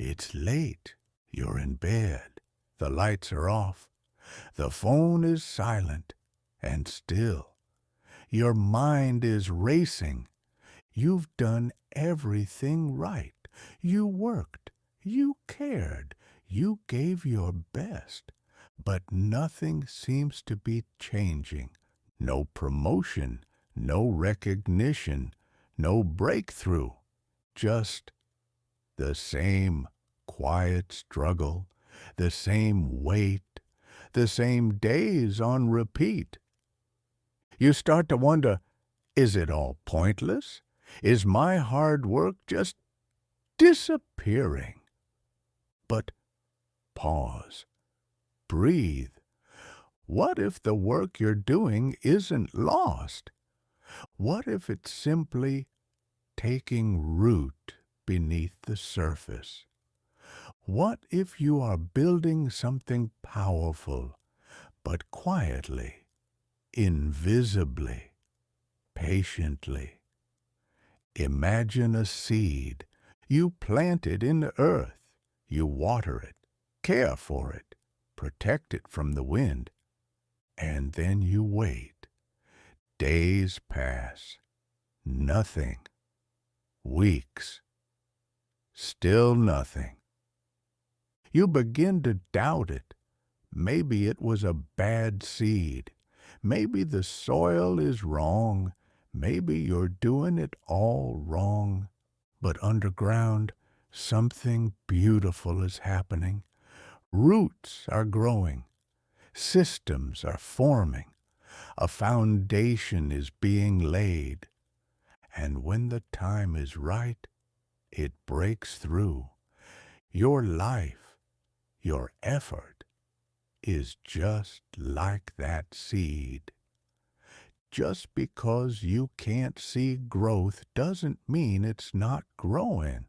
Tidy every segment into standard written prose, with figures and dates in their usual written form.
It's late. You're in bed. The lights are off. The phone is silent and still. Your mind is racing. You've done everything right. You worked. You cared. You gave your best. But nothing seems to be changing. No promotion, no recognition, no breakthrough. Just the same quiet struggle, the same weight, the same days on repeat. You start to wonder, is it all pointless? Is my hard work just disappearing? But pause, breathe. What if the work you're doing isn't lost? What if it's simply taking root beneath the surface? What if you are building something powerful, but quietly, invisibly, patiently? Imagine a seed. You plant it in the earth. You water it, care for it, protect it from the wind. And then you wait. Days pass. Nothing. Weeks. Still nothing. You begin to doubt it. Maybe it was a bad seed. Maybe the soil is wrong. Maybe you're doing it all wrong. But underground, something beautiful is happening. Roots are growing. Systems are forming. A foundation is being laid. And when the time is right, it breaks through. Your life, your effort, is just like that seed. Just because you can't see growth doesn't mean it's not growing.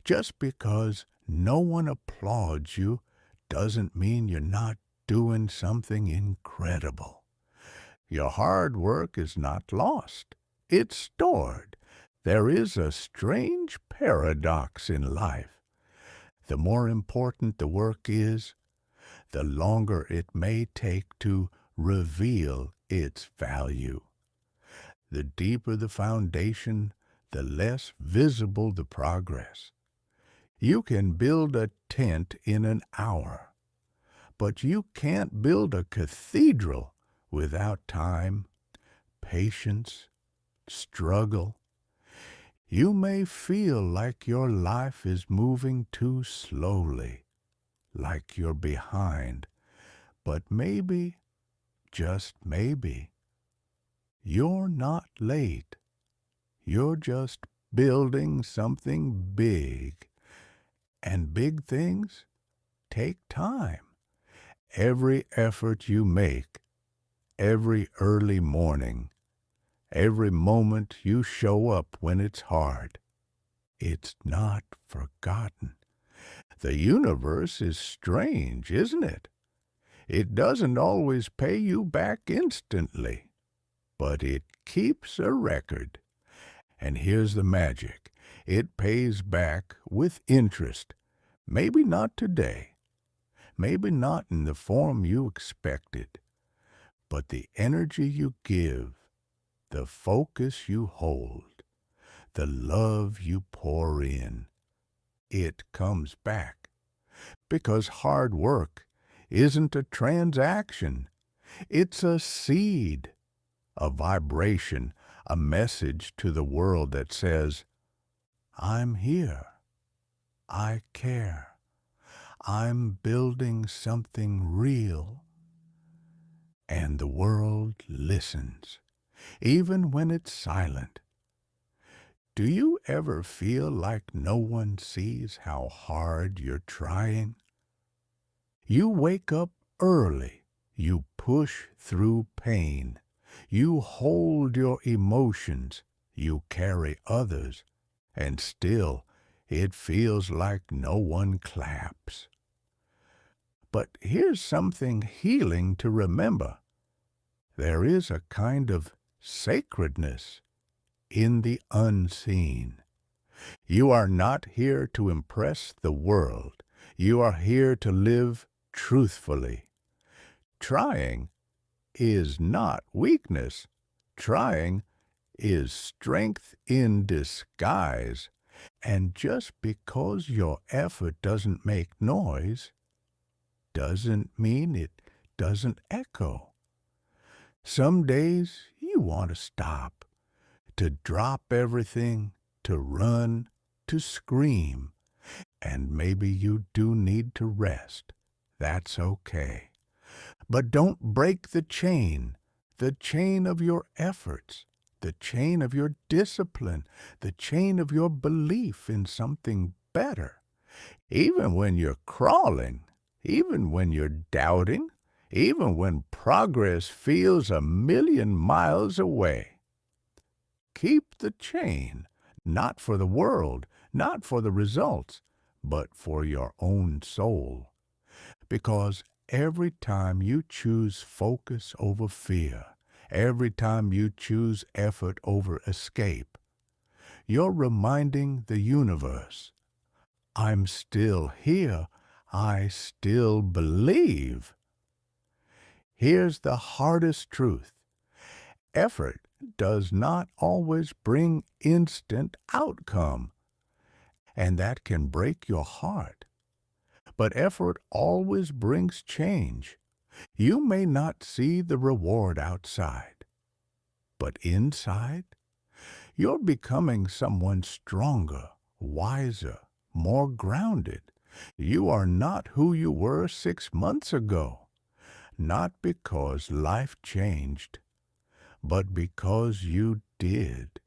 Just because no one applauds you doesn't mean you're not doing something incredible. Your hard work is not lost. It's stored. There is a strange paradox in life. The more important the work is, the longer it may take to reveal its value. The deeper the foundation, the less visible the progress. You can build a tent in an hour, but you can't build a cathedral without time, patience, struggle. You may feel like your life is moving too slowly, like you're behind, but maybe, just maybe, you're not late. You're just building something big, and big things take time. Every effort you make, every early morning, every moment you show up when it's hard, it's not forgotten. The universe is strange, isn't it? It doesn't always pay you back instantly, but it keeps a record. And here's the magic. It pays back with interest. Maybe not today. Maybe not in the form you expected. But the energy you give, the focus you hold, the love you pour in, it comes back. Because hard work isn't a transaction. It's a seed, a vibration, a message to the world that says, I'm here. I care. I'm building something real. And the world listens, even when it's silent. Do you ever feel like no one sees how hard you're trying? You wake up early. You push through pain. You hold your emotions. You carry others. And still, it feels like no one claps. But here's something healing to remember. There is a kind of sacredness in the unseen. You are not here to impress the world. You are here to live truthfully. Trying is not weakness. Trying is strength in disguise. And just because your effort doesn't make noise doesn't mean it doesn't echo. Some days you want to stop, to drop everything, to run, to scream, and maybe you do need to rest. That's okay. But don't break the chain of your efforts, the chain of your discipline, the chain of your belief in something better. Even when you're crawling, even when you're doubting, even when progress feels a million miles away. Keep the chain, not for the world, not for the results, but for your own soul. Because every time you choose focus over fear, every time you choose effort over escape, you're reminding the universe, I'm still here. I still believe. Here's the hardest truth. Effort does not always bring instant outcome, and that can break your heart. But effort always brings change. You may not see the reward outside, but inside, you're becoming someone stronger, wiser, more grounded. You are not who you were 6 months ago, not because life changed, but because you did.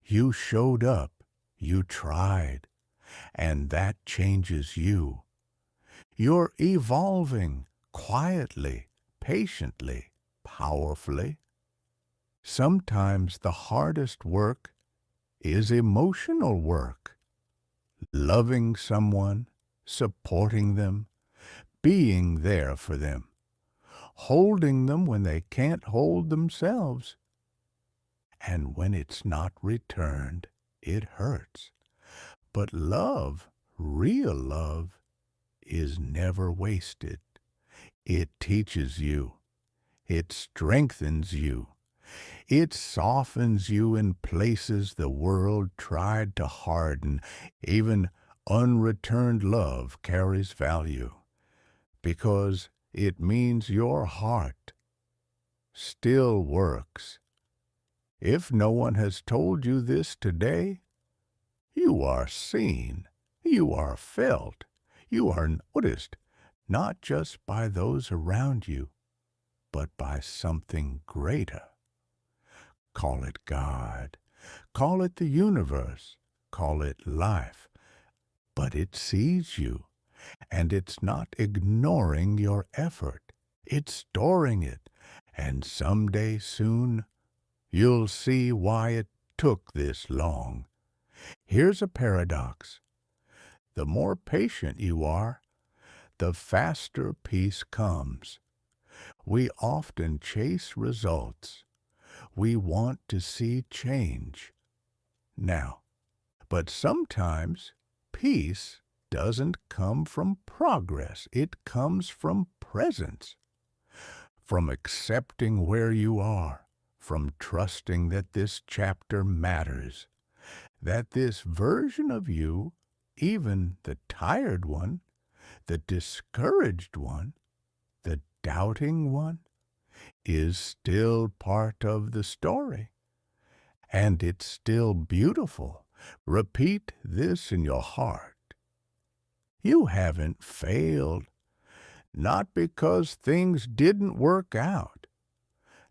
You showed up, you tried, and that changes you. You're evolving quietly, patiently, powerfully. Sometimes the hardest work is emotional work. Loving someone, supporting them, being there for them, holding them when they can't hold themselves. And when it's not returned, it hurts. But love, real love, is never wasted. It teaches you. It strengthens you. It softens you in places the world tried to harden. Even unreturned love carries value because it means your heart still works. If no one has told you this today, you are seen, you are felt, you are noticed, not just by those around you, but by something greater. Call it God, call it the universe, call it life, but it sees you, and it's not ignoring your effort. It's storing it, and someday soon you'll see why it took this long. Here's a paradox. The more patient you are, the faster peace comes. We often chase results. We want to see change now. But sometimes peace doesn't come from progress. It comes from presence, from accepting where you are, from trusting that this chapter matters, that this version of you, even the tired one, the discouraged one, the doubting one, is still part of the story. And it's still beautiful. Repeat this in your heart. You haven't failed, not because things didn't work out,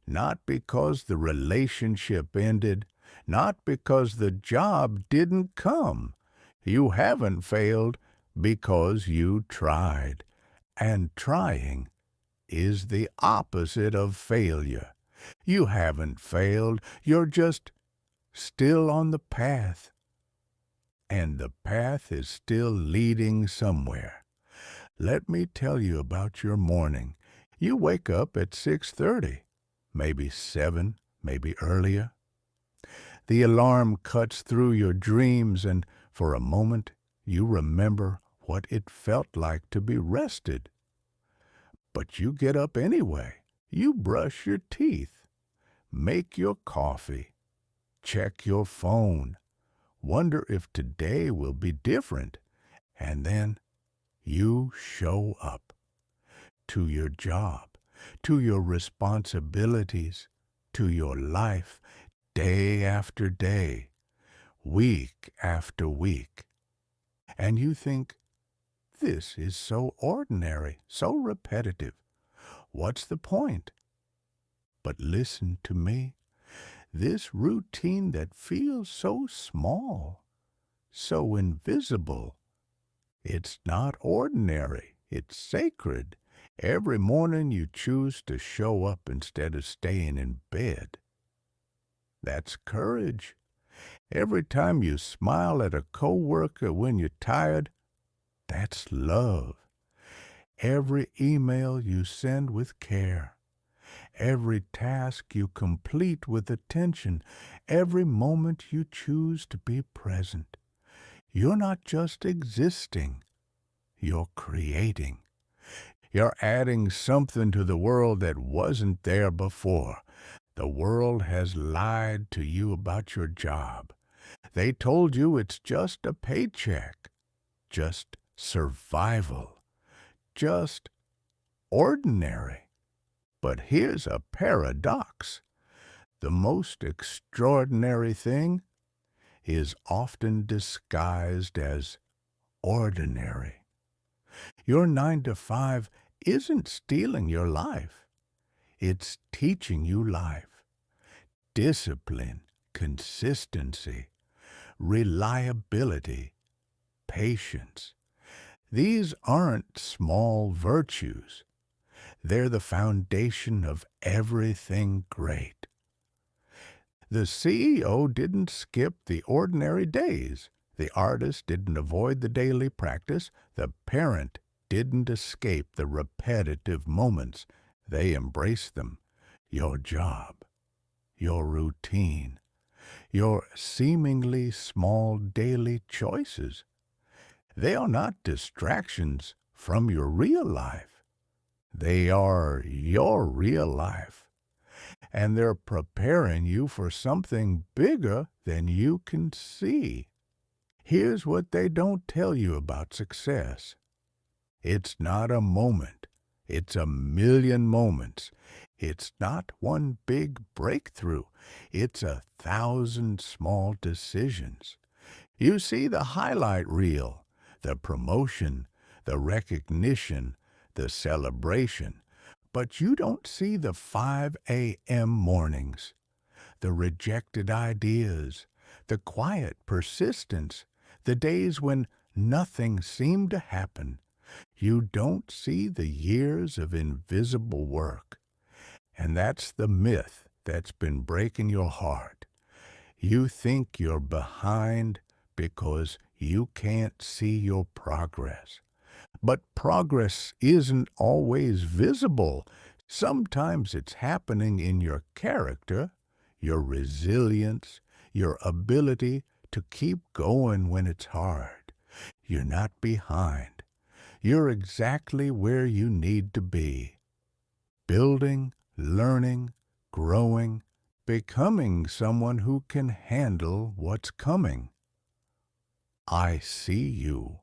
not because the relationship ended, not because the job didn't come. You haven't failed because you tried. And trying is the opposite of failure. You haven't failed. You're just still on the path. And the path is still leading somewhere. Let me tell you about your morning. You wake up at 6:30, maybe 7, maybe earlier. The alarm cuts through your dreams, and for a moment you remember what it felt like to be rested. But you get up anyway. You brush your teeth, make your coffee, check your phone, wonder if today will be different, and then you show up to your job, to your responsibilities, to your life, day after day, week after week. And you think, this is so ordinary, so repetitive. What's the point? But listen to me. This routine that feels so small, so invisible, it's not ordinary. It's sacred. Every morning you choose to show up instead of staying in bed. That's courage. Every time you smile at a coworker when you're tired, that's love. Every email you send with care, every task you complete with attention, every moment you choose to be present. You're not just existing, you're creating. You're adding something to the world that wasn't there before. The world has lied to you about your job. They told you it's just a paycheck, just survival, just ordinary. But here's a paradox. The most extraordinary thing is often disguised as ordinary. Your 9 to 5 isn't stealing your life. It's teaching you life. Discipline, consistency, reliability, patience. These aren't small virtues. They're the foundation of everything great. The CEO didn't skip the ordinary days. The artist didn't avoid the daily practice. The parent didn't escape the repetitive moments. They embraced them. Your job, your routine, your seemingly small daily choices. They are not distractions from your real life. They are your real life. And they're preparing you for something bigger than you can see. Here's what they don't tell you about success. It's not a moment. It's a million moments. It's not one big breakthrough. It's 1,000 small decisions. You see the highlight reel, the promotion, the recognition, the celebration, but you don't see the 5 a.m. mornings, the rejected ideas, the quiet persistence, the days when nothing seemed to happen. You don't see the years of invisible work. And that's the myth that's been breaking your heart. You think you're behind because you can't see your progress. But progress isn't always visible. Sometimes it's happening in your character, your resilience, your ability to keep going when it's hard. You're not behind. You're exactly where you need to be. Building, learning, growing, becoming someone who can handle what's coming. I see you.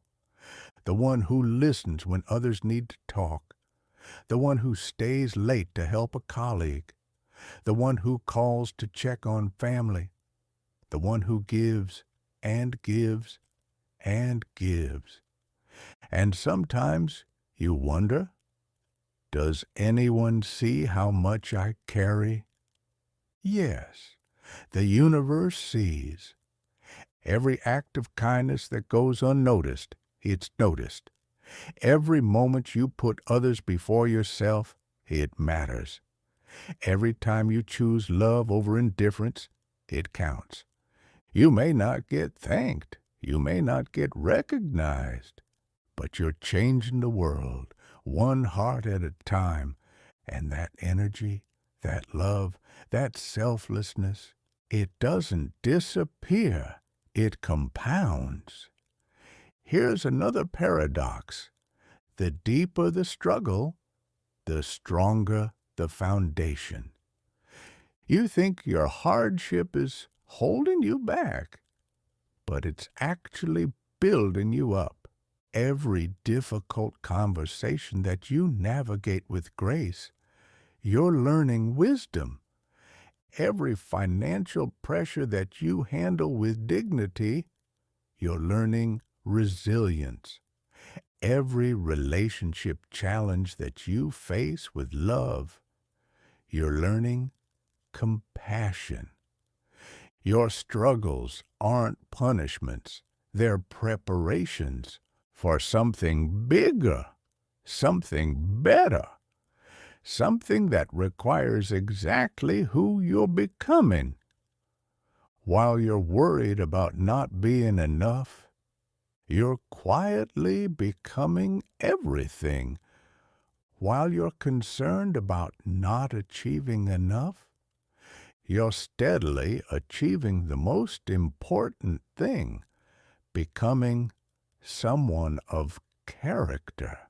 The one who listens when others need to talk, the one who stays late to help a colleague, the one who calls to check on family, the one who gives and gives and gives. And sometimes you wonder, does anyone see how much I carry? Yes, the universe sees. Every act of kindness that goes unnoticed, it's noticed. Every moment you put others before yourself, it matters. Every time you choose love over indifference, it counts. You may not get thanked. You may not get recognized. But you're changing the world, one heart at a time. And that energy, that love, that selflessness, It doesn't disappear, it compounds. Here's another paradox. The deeper the struggle, the stronger the foundation. You think your hardship is holding you back, but it's actually building you up. Every difficult conversation that you navigate with grace, you're learning wisdom. Every financial pressure that you handle with dignity, you're learning resilience. Every relationship challenge that you face with love, you're learning compassion. Your struggles aren't punishments, they're preparations for something bigger, something better, something that requires exactly who you're becoming. While you're worried about not being enough, you're quietly becoming everything. While you're concerned about not achieving enough, you're steadily achieving the most important thing, becoming someone of character.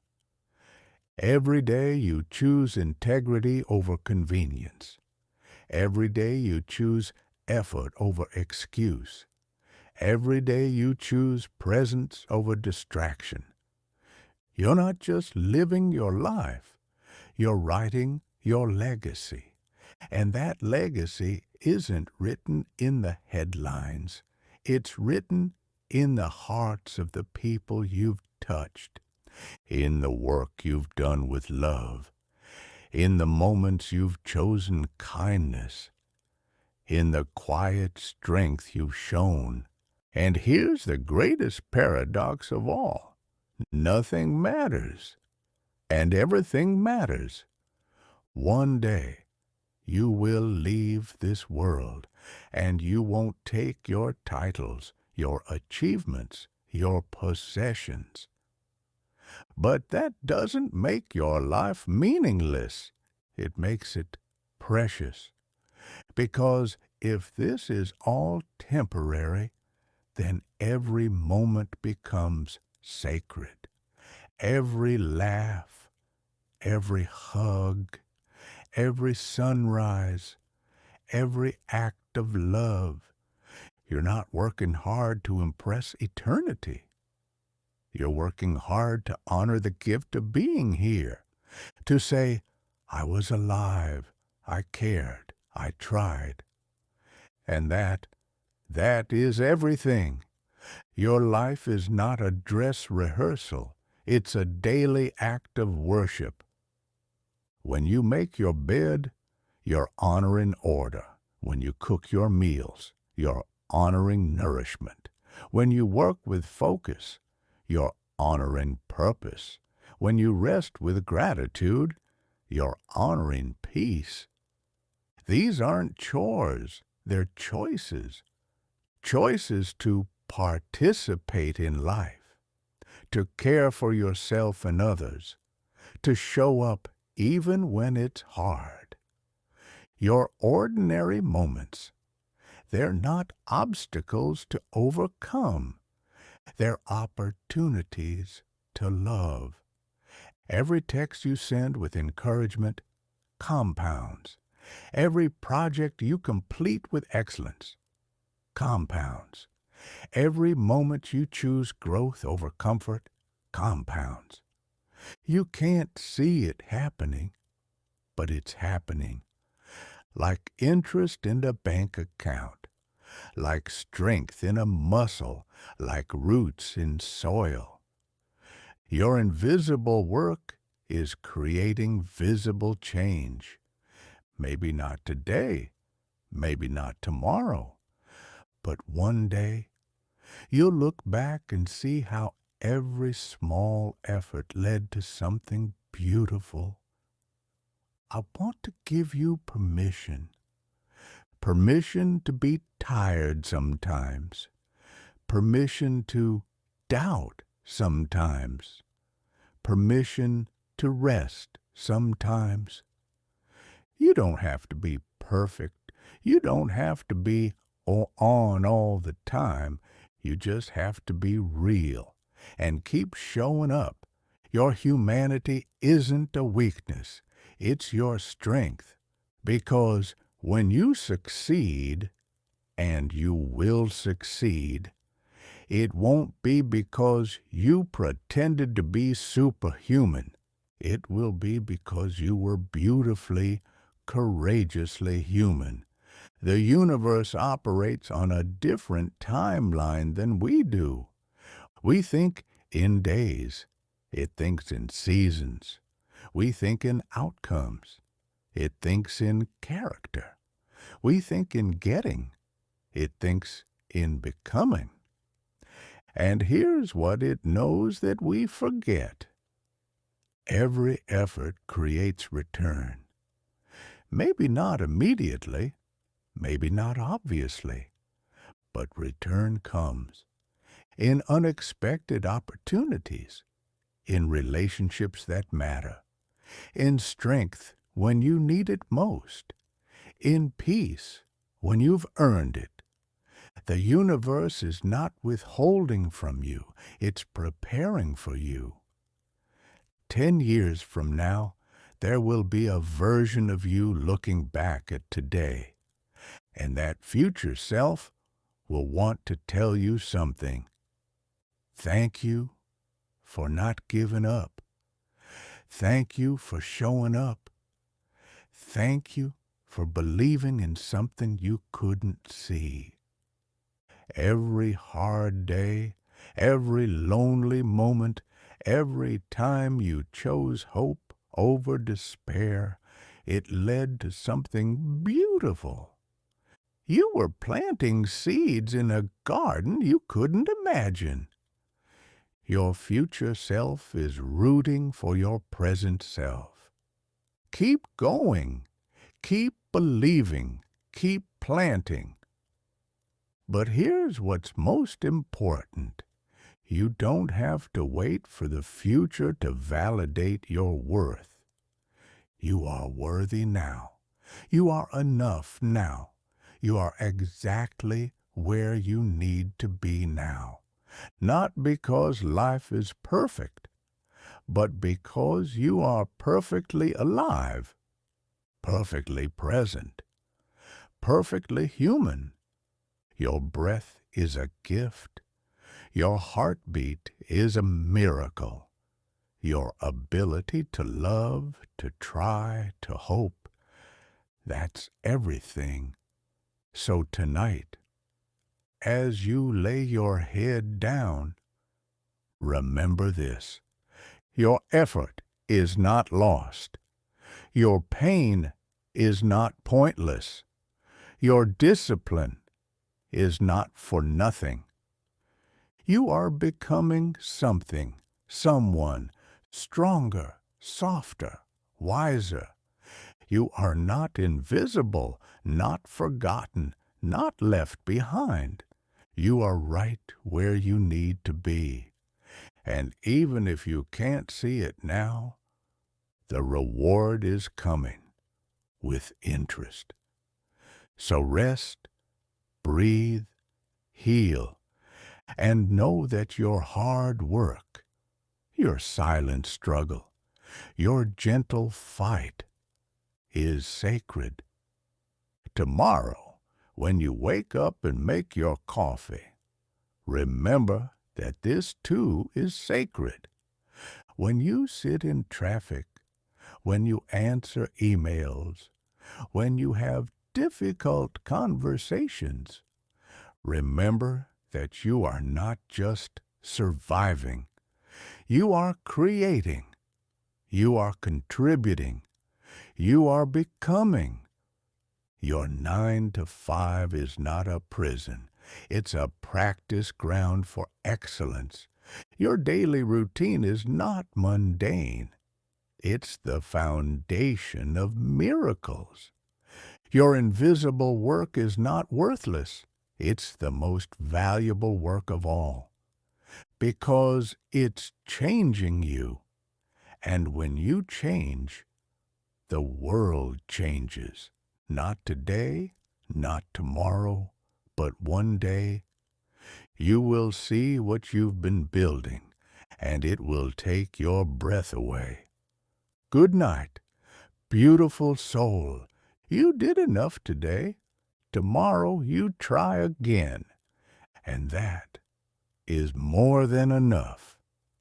Every day you choose integrity over convenience. Every day you choose effort over excuse. Every day you choose presence over distraction. You're not just living your life, you're writing your legacy. And that legacy isn't written in the headlines. It's written in the hearts of the people you've touched, in the work you've done with love, in the moments you've chosen kindness, in the quiet strength you've shown. And here's the greatest paradox of all. Nothing matters, and everything matters. One day, you will leave this world, and you won't take your titles, your achievements, your possessions. But that doesn't make your life meaningless. It makes it precious. Because if this is all temporary, then every moment becomes sacred. Every laugh, every hug, every sunrise, every act of love. You're not working hard to impress eternity. You're working hard to honor the gift of being here, to say, I was alive, I cared, I tried. And that is everything. Your life is not a dress rehearsal. It's a daily act of worship. When you make your bed, you're honoring order. When you cook your meals, you're honoring nourishment. When you work with focus, you're honoring purpose. When you rest with gratitude, you're honoring peace. These aren't chores, they're choices. Choices to participate in life, to care for yourself and others, to show up even when it's hard. Your ordinary moments, they're not obstacles to overcome. They're opportunities to love. Every text you send with encouragement compounds. Every project you complete with excellence compounds. Every moment you choose growth over comfort compounds. You can't see it happening, but it's happening. Like interest in a bank account, like strength in a muscle, like roots in soil. Your invisible work is creating visible change. Maybe not today, maybe not tomorrow, but one day you'll look back and see how every small effort led to something beautiful. I want to give you permission. Permission to be tired sometimes. Permission to doubt sometimes. Permission to rest sometimes. You don't have to be perfect. You don't have to be on all the time. You just have to be real and keep showing up. Your humanity isn't a weakness, it's your strength. Because when you succeed, and you will succeed, it won't be because you pretended to be superhuman. It will be because you were beautifully, courageously human. The universe operates on a different timeline than we do. We think in days. It thinks in seasons. We think in outcomes. It thinks in character. We think in getting. It thinks in becoming. And here's what it knows that we forget. Every effort creates return. Maybe not immediately, maybe not obviously, but return comes in unexpected opportunities, in relationships that matter, in strength when you need it most, in peace when you've earned it. The universe is not withholding from you, it's preparing for you. 10 years from now, there will be a version of you looking back at today, and that future self will want to tell you something. Thank you for not giving up. Thank you for showing up. Thank you for believing in something you couldn't see. Every hard day, every lonely moment, every time you chose hope over despair, it led to something beautiful. You were planting seeds in a garden you couldn't imagine. Your future self is rooting for your present self. Keep going. Keep believing. Keep planting. But here's what's most important. You don't have to wait for the future to validate your worth. You are worthy now. You are enough now. You are exactly where you need to be now. Not because life is perfect, but because you are perfectly alive, perfectly present, perfectly human. Your breath is a gift. Your heartbeat is a miracle. Your ability to love, to try, to hope, that's everything. So tonight, as you lay your head down, remember this. Your effort is not lost. Your pain is not pointless. Your discipline is not for nothing. You are becoming something, someone, stronger, softer, wiser. You are not invisible, not forgotten, not left behind. You are right where you need to be. And even if you can't see it now, the reward is coming with interest. So rest, breathe, heal, and know that your hard work, your silent struggle, your gentle fight is sacred. Tomorrow, when you wake up and make your coffee, remember that this too is sacred. When you sit in traffic, when you answer emails, when you have difficult conversations, remember that you are not just surviving. You are creating. You are contributing. You are becoming. Your 9 to 5 is not a prison. It's a practice ground for excellence. Your daily routine is not mundane. It's the foundation of miracles. Your invisible work is not worthless. It's the most valuable work of all, because it's changing you. And when you change, the world changes. Not today, not tomorrow, but one day, you will see what you've been building, and it will take your breath away. Good night, beautiful soul. You did enough today. Tomorrow you try again, and that is more than enough.